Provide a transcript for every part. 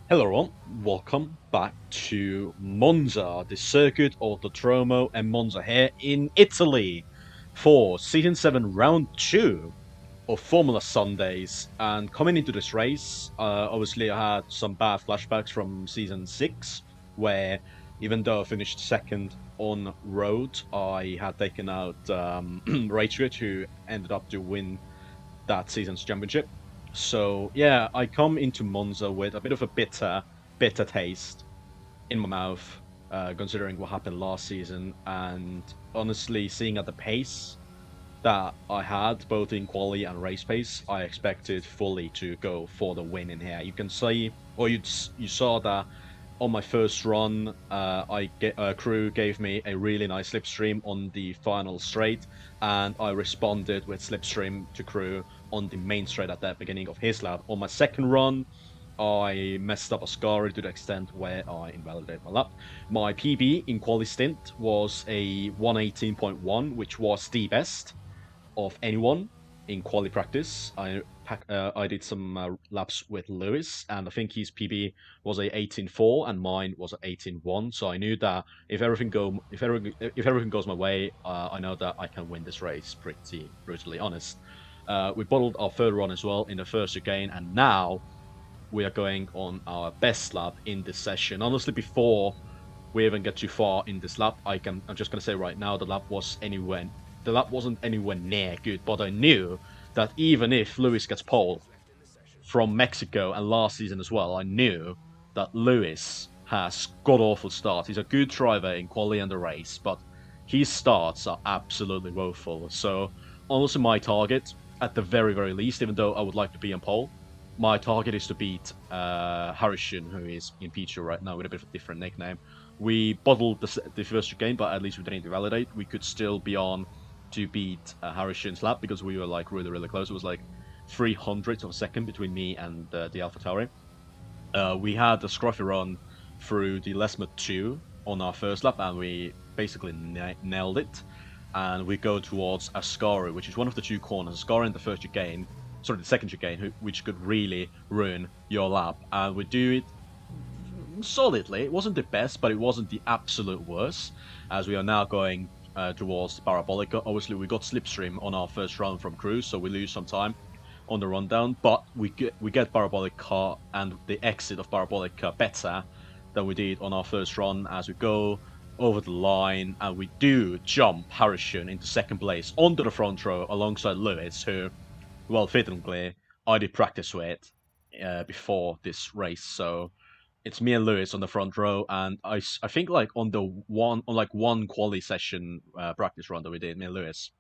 Hello everyone, welcome back to Monza, the circuit of the Tromo and Monza here in Italy for Season 7 Round 2 of Formula Sundays. And coming into this race, obviously I had some bad flashbacks from Season 6, where even though I finished second on road, I had taken out Rachel, who ended up to win that season's championship. So yeah, I come into Monza with a bit of a bitter taste in my mouth, considering what happened last season, and honestly, seeing at the pace that I had, both in quality and race pace, I expected fully to go for the win in here. You can see, or you saw that on my first run, crew gave me a really nice slipstream on the final straight, and I responded with slipstream to crew on the main straight at the beginning of his lap. On my second run, I messed up a Ascari to the extent where I invalidated my lap. My PB in quali stint was a 118.1, which was the best of anyone in quali practice. I did some laps with Lewis, and I think his PB was a 18.4, and mine was a 18.1. So I knew that if everything goes my way, I know that I can win this race. Pretty brutally honest. We bottled our third run as well in the first chicane, and now we are going on our best lap in this session. Honestly, before we even get too far in this lap, I'm just gonna say right now the lap wasn't anywhere near good, but I knew that even if Lewis gets pole from Mexico and last season as well, I knew that Lewis has god awful starts. He's a good driver in quali and the race, but his starts are absolutely woeful. So honestly, my target, at the very least, even though I would like to be on pole, my target is to beat Harishin, who is in Pichu right now with a bit of a different nickname. We bottled the first game, but at least we didn't invalidate. We could still be on to beat Harishin's lap because we were like really close. It was like 300th of a second between me and the AlphaTauri. We had a scruffy run through the Lesma 2 on our first lap, and we basically nailed it. And we go towards Ascari, which is one of the two corners. Ascari in the first chicane, sorry, the second chicane, which could really ruin your lap. And we do it solidly. It wasn't the best, but it wasn't the absolute worst, as we are now going towards Parabolica. Obviously, we got slipstream on our first run from Cruise, so we lose some time on the rundown, but we get Parabolica and the exit of Parabolica better than we did on our first run as we go over the line, and we do jump Harrison into second place onto the front row alongside Lewis, who, well, fittingly, I did practice with before this race, so it's me and Lewis on the front row, and I think like on one quali session practice run that we did, me and Lewis,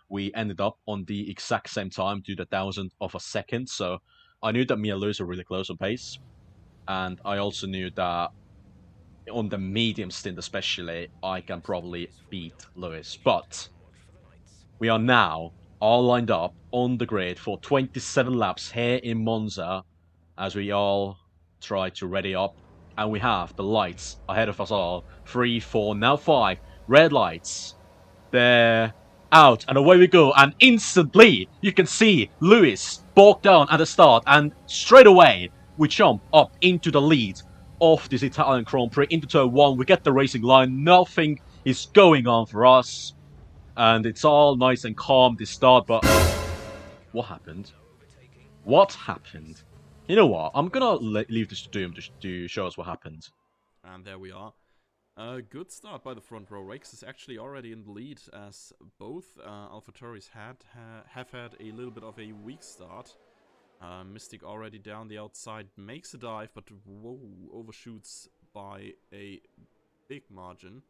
we ended up on the exact same time to the thousandth of a second. So I knew that me and Lewis were really close on pace, and I also knew that on the medium stint especially, I can probably beat Lewis. But we are now all lined up on the grid for 27 laps here in Monza as we all try to ready up. And we have the lights ahead of us all. 3, 4, now 5 red lights. They're out, and away we go. And instantly, you can see Lewis balk down at the start, and straight away, we jump up into the lead of this Italian Grand Prix into turn 1. We get the racing line. Nothing is going on for us, and it's all nice and calm this start, but what happened? What happened? You know what? I'm gonna leave this to Doom to show us what happened. And there we are. A good start by the front row. Rakes is actually already in the lead, as both AlphaTauris have had a little bit of a weak start. Mystic already down the outside makes a dive, but whoa, overshoots by a big margin.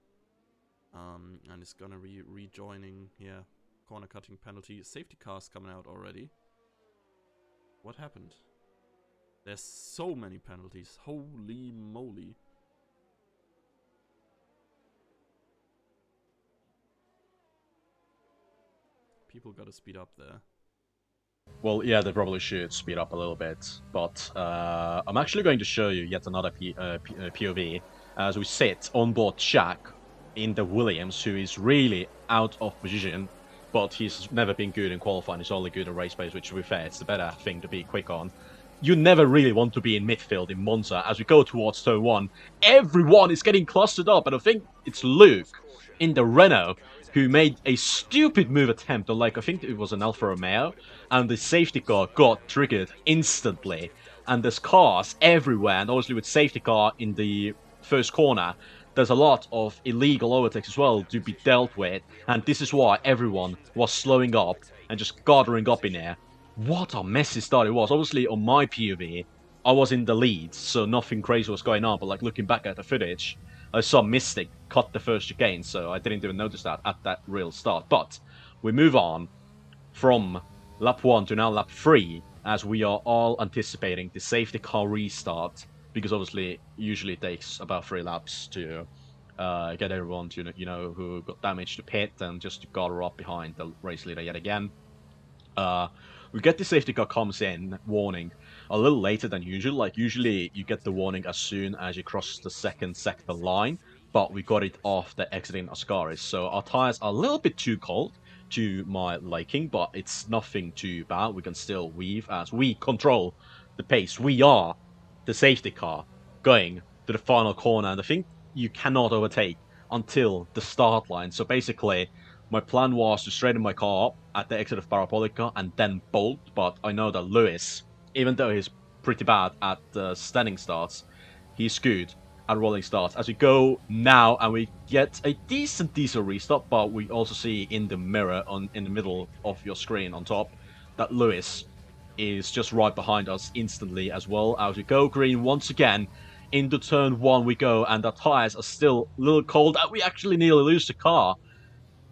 And is gonna rejoining here. Corner cutting penalty. Safety cars coming out already. What happened? There's so many penalties. Holy moly. People gotta speed up there. Well, yeah, they probably should speed up a little bit, but I'm actually going to show you yet another POV as we sit on board Jack in the Williams, who is really out of position, but he's never been good in qualifying. He's only good in race pace, which, to be fair, it's the better thing to be quick on. you never really want to be in midfield in Monza. As we go towards turn one, everyone is getting clustered up, and I think it's Luke in the Renault who made a stupid move attempt on, like, I think it was an Alfa Romeo, and the safety car got triggered instantly. And there's cars everywhere, and obviously with safety car in the first corner, there's a lot of illegal overtakes as well to be dealt with, and this is why everyone was slowing up and just gathering up in there. What a messy start it was. Obviously, on my POV, I was in the lead, so nothing crazy was going on, but like looking back at the footage, I saw Mystic cut the first chicane, so I didn't even notice that at that real start. But we move on from lap 1 to now lap 3, as we are all anticipating the safety car restart, because obviously usually it takes about 3 laps to get everyone to, who got damaged to pit and just to gather up behind the race leader yet again. We get the safety car comes in warning a little later than usual. Like usually you get the warning as soon as you cross the second sector line, but we got it after exiting Ascaris. So our tires are a little bit too cold to my liking, but it's nothing too bad. We can still weave as we control the pace. We are the safety car going to the final corner, and I think you cannot overtake until the start line. So basically, my plan was to straighten my car up at the exit of Parabolica and then bolt, but I know that Lewis, even though he's pretty bad at standing starts, he's good at rolling starts. As we go now, and we get a decent diesel restart, but we also see in the mirror in the middle of your screen on top that Lewis is just right behind us instantly as well. As we go green once again, into turn 1 we go, and the tires are still a little cold, and we actually nearly lose the car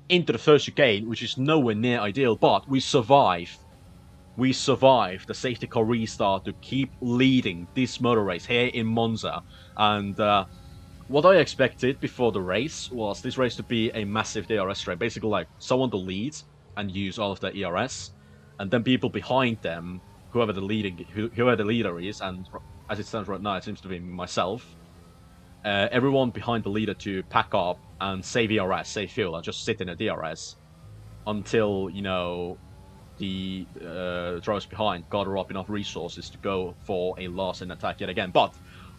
into the first chicane, which is nowhere near ideal, but we survive. We survive the safety car restart to keep leading this motor race here in Monza. And what I expected before the race was this race to be a massive DRS race, basically like someone to lead and use all of their ERS, and then people behind them, whoever the leader is, and as it stands right now, it seems to be myself. Everyone behind the leader to pack up and save ERS, save fuel, and just sit in a DRS until, the drivers behind gather up enough resources to go for a last-in attack yet again. But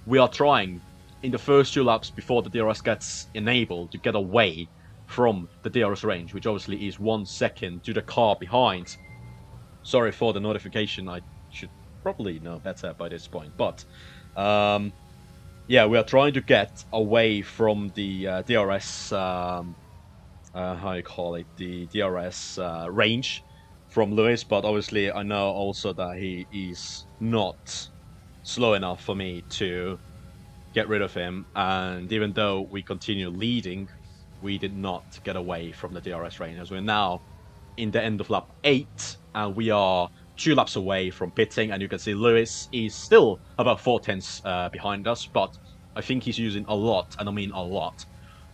we are trying, in the first 2 laps before the DRS gets enabled, to get away from the DRS range, which obviously is 1 second to the car behind. Sorry for the notification, I should probably know better by this point, but yeah, we are trying to get away from the DRS, how you call it, the DRS range from Lewis, but obviously I know also that he is not slow enough for me to get rid of him, and even though we continue leading, we did not get away from the DRS range, as we're now in the end of lap 8, and we are 2 laps away from pitting, and you can see Lewis is still about 4 tenths behind us, but I think he's using a lot, and I mean a lot,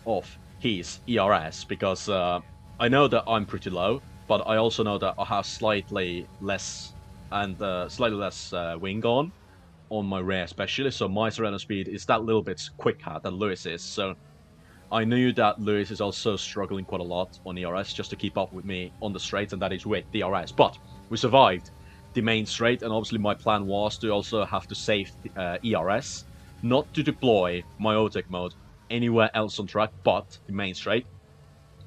of his ERS, because I know that I'm pretty low, but I also know that I have slightly less wing on my rear especially, so my surrender speed is that little bit quicker than Lewis is, so I knew that Lewis is also struggling quite a lot on ERS just to keep up with me on the straight, and that is with DRS. But we survived the main straight, and obviously my plan was to also have to save ERS, not to deploy my overtake mode anywhere else on track but the main straight.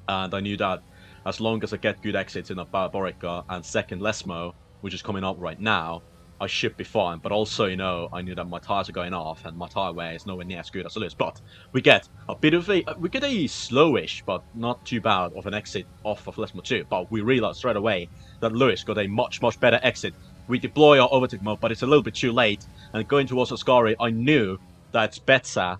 And I knew that as long as I get good exits in a Barbarica and second Lesmo, which is coming up right now, I should be fine. But also, I knew that my tires are going off, and my tire wear is nowhere near as good as it is. But we get a slowish, but not too bad of an exit off of Lesmo 2. But we realized straight away that Lewis got a much, much better exit. We deploy our overtake mode, but it's a little bit too late. And going towards Ascari, I knew that it's better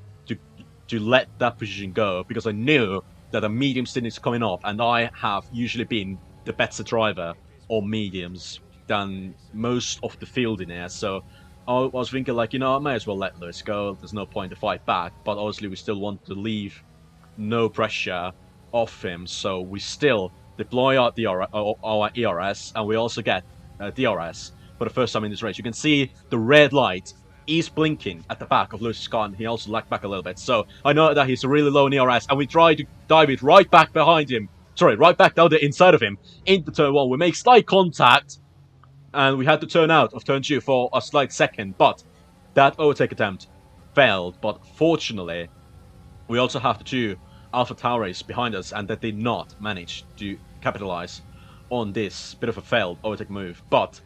to let that position go, because I knew that a medium stint is coming off, and I have usually been the better driver on mediums than most of the field in there, so I was thinking like, I may as well let Lewis go, there's no point to fight back, but obviously we still want to leave no pressure off him, so we still deploy our ERS, and we also get DRS for the first time in this race. You can see the red light is blinking at the back of Lewis's car, and he also lagged back a little bit, so I know that he's really low in ERS, and we try to dive it right back behind him, right back down the inside of him, into turn 1. We make slight contact, and we had to turn out of turn 2 for a slight second, but that overtake attempt failed. But fortunately, we also have the two Alpha Tauris behind us, and that did not manage to capitalize on this bit of a failed overtake move. But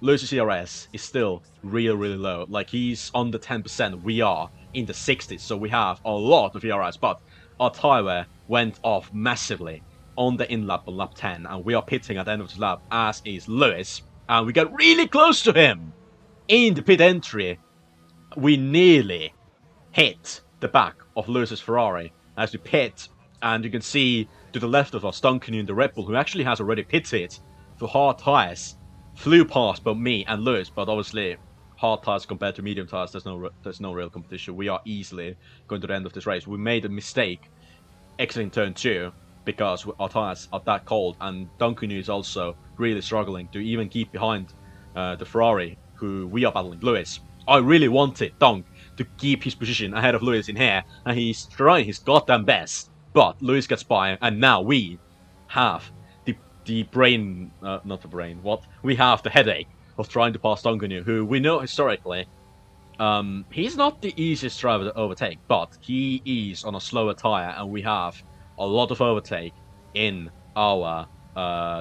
Lewis's CRS is still really, really low. Like, he's under 10%. We are in the 60s, so we have a lot of ERS, but our tire went off massively on the in lap on lap 10, and we are pitting at the end of the lap, as is Lewis, and we got really close to him in the pit entry. We nearly hit the back of Lewis's Ferrari as we pit, and you can see to the left of us Duncan in the Red Bull, who actually has already pitted for hard tires, flew past both me and Lewis. But obviously, hard tires compared to medium tires, there's no real competition. We are easily going to the end of this race. We made a mistake exiting turn 2 because our tires are that cold, and Duncan is also really struggling to even keep behind the Ferrari, who we are battling Lewis. I really wanted Dunk to keep his position ahead of Lewis in here, and he's trying his goddamn best. But Lewis gets by, and now we have the brain, not the brain, what? We have the headache of trying to pass Donganu, who we know historically, he's not the easiest driver to overtake, but he is on a slower tire, and we have a lot of overtake in our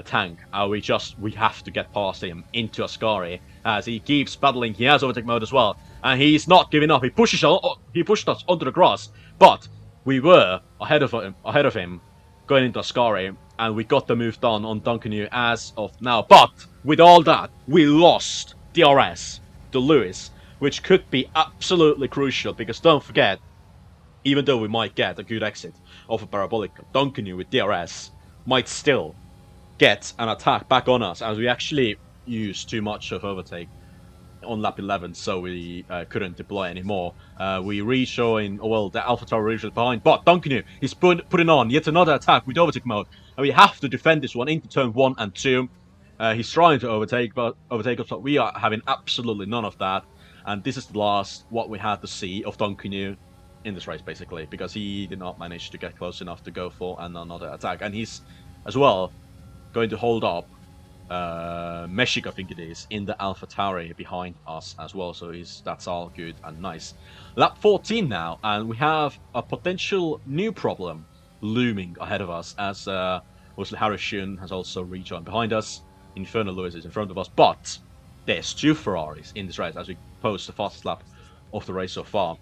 tank. We have to get past him into Ascari as he keeps battling. He has overtake mode as well, and he's not giving up. He pushed us onto the grass, but we were ahead of him going into Ascari, and we got the move done on Duncanu as of now. But with all that, we lost DRS to Lewis, which could be absolutely crucial, because don't forget, even though we might get a good exit of a parabolic, Duncanu with DRS might still get an attack back on us, as we actually used too much of overtake on lap 11, so we couldn't deploy anymore. We rejoin, well, the Alpha Tower region behind, but Duncanu is putting on yet another attack with overtake mode, and we have to defend this one into turn 1 and 2. He's trying to overtake us, but we are having absolutely none of that, and this is the last what we had to see of Duncanu in this race, basically, because he did not manage to get close enough to go for another attack, and he's, as well, going to hold up Meshik, I think it is, in the Alpha Tauri behind us as well, so that's all good and nice. Lap 14 now, and we have a potential new problem looming ahead of us, as obviously Harry Shun has also rejoined behind us. Inferno Lewis is in front of us, but there's two Ferraris in this race as we post the fastest lap of the race so far.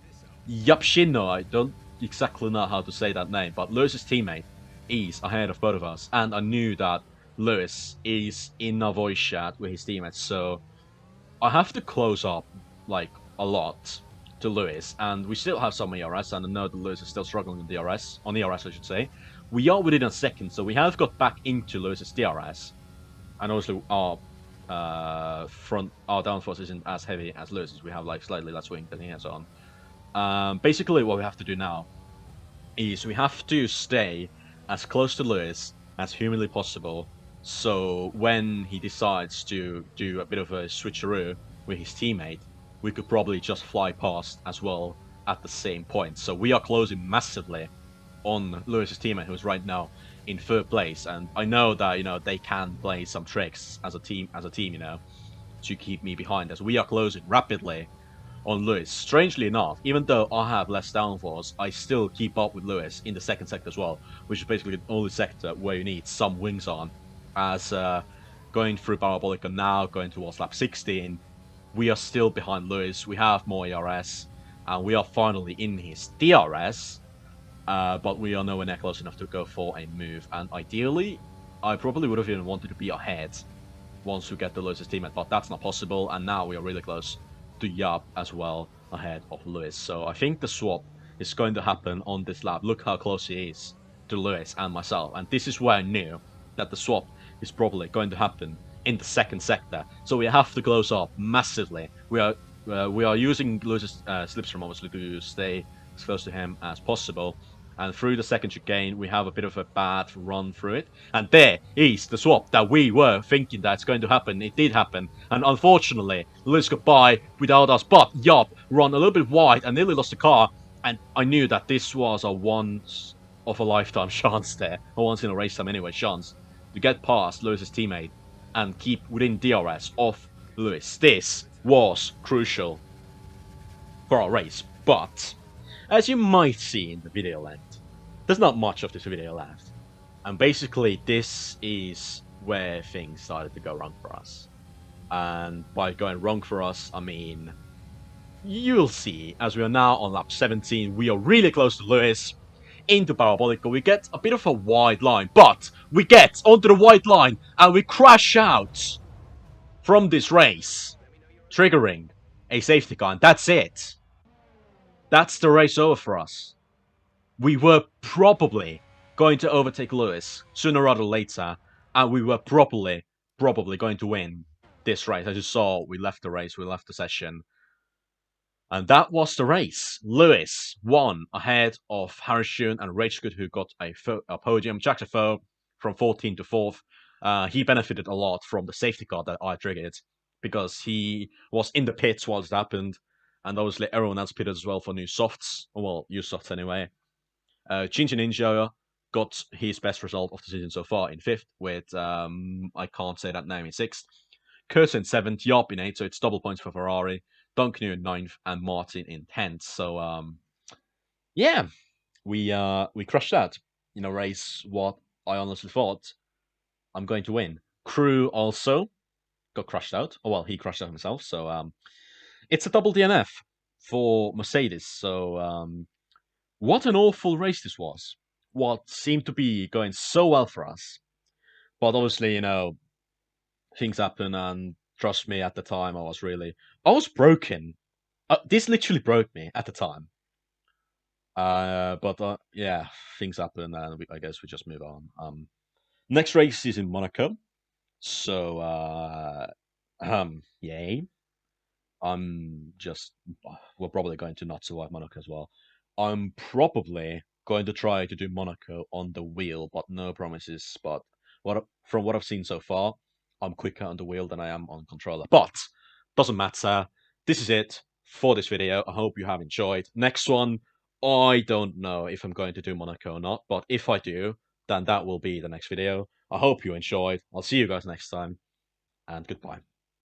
Yapshino, I don't exactly know how to say that name, but Lewis's teammate is ahead of both of us, and I knew that Lewis is in a voice chat with his teammates, so I have to close up like a lot to Lewis, and we still have some ERS, and I know that Lewis is still struggling on DRS, I should say. We are within a second, so we have got back into Lewis's DRS, and obviously our downforce isn't as heavy as Lewis's. We have like slightly less wing than he has on. Basically, what we have to do now is we have to stay as close to Lewis as humanly possible, so when he decides to do a bit of a switcheroo with his teammate, we could probably just fly past as well at the same point. So we are closing massively on Lewis's teammate, who is right now in third place, and I know that, you know, they can play some tricks as a team, you know, to keep me behind, as we are closing rapidly on Lewis. Strangely enough, even though I have less downforce, I still keep up with Lewis in the second sector as well, which is basically the only sector where you need some wings on, as going through Parabolic and now going towards lap 16, we are still behind Lewis. We have more ERS, and we are finally in his DRS, but we are nowhere near close enough to go for a move, and ideally, I probably would have even wanted to be ahead once we get the Lewis's teammate, but that's not possible, and now we are really close to Yap as well ahead of Lewis. So I think the swap is going to happen on this lap. Look how close he is to Lewis and myself, and this is where I knew that the swap is probably going to happen in the second sector. So we have to close up massively. We are using Lewis's slipstream obviously to stay as close to him as possible. And through the second chicane, we have a bit of a bad run through it. And there is the swap that we were thinking that's going to happen. It did happen. And unfortunately, Lewis got by without us. But Yup run a little bit wide and nearly lost the car. And I knew that this was a once of a lifetime chance there. A once in a race time anyway chance to get past Lewis's teammate and keep within DRS of Lewis. This was crucial for our race, but as you might see in the video length, there's not much of this video left. And basically, this is where things started to go wrong for us. And by going wrong for us, I mean, you'll see, as we are now on lap 17, we are really close to Lewis. Into Parabolica, we get a bit of a wide line, but we get onto the white line and we crash out from this race, triggering a safety car, and that's it. That's the race over for us. We were probably going to overtake Lewis sooner rather than later, and we were probably going to win this race. As you saw, we left the race, we left the session, and that was the race. Lewis won ahead of Harrison and Ragegood, who got a podium. Jack Defoe from 14th to 4th. He benefited a lot from the safety car that I triggered because he was in the pits while it happened, and obviously everyone else pitted as well for new softs. Well, new softs anyway. Chinchi Ninja got his best result of the season so far in 5th, with I can't say that name in 6th. Kurz in 7th, Yop in 8th, so it's double points for Ferrari. Duncan in 9th, and Martin in 10th. So yeah, we crushed that in a race what I honestly thought I'm going to win. Crew also got crushed out. Oh well, he crushed out himself. So it's a double DNF for Mercedes. So what an awful race this was. What seemed to be going so well for us. But obviously, things happen, and trust me, at the time, I was broken. This literally broke me at the time. But yeah, things happen, and I guess we just move on. Next race is in Monaco. So, yay. I'm just we're probably going to not survive Monaco as well. I'm probably going to try to do Monaco on the wheel, but no promises. But from what I've seen so far, I'm quicker on the wheel than I am on controller. But doesn't matter. This is it for this video. I hope you have enjoyed. Next one, I don't know if I'm going to do Monaco or not, but if I do, then that will be the next video. I hope you enjoyed. I'll see you guys next time, and goodbye.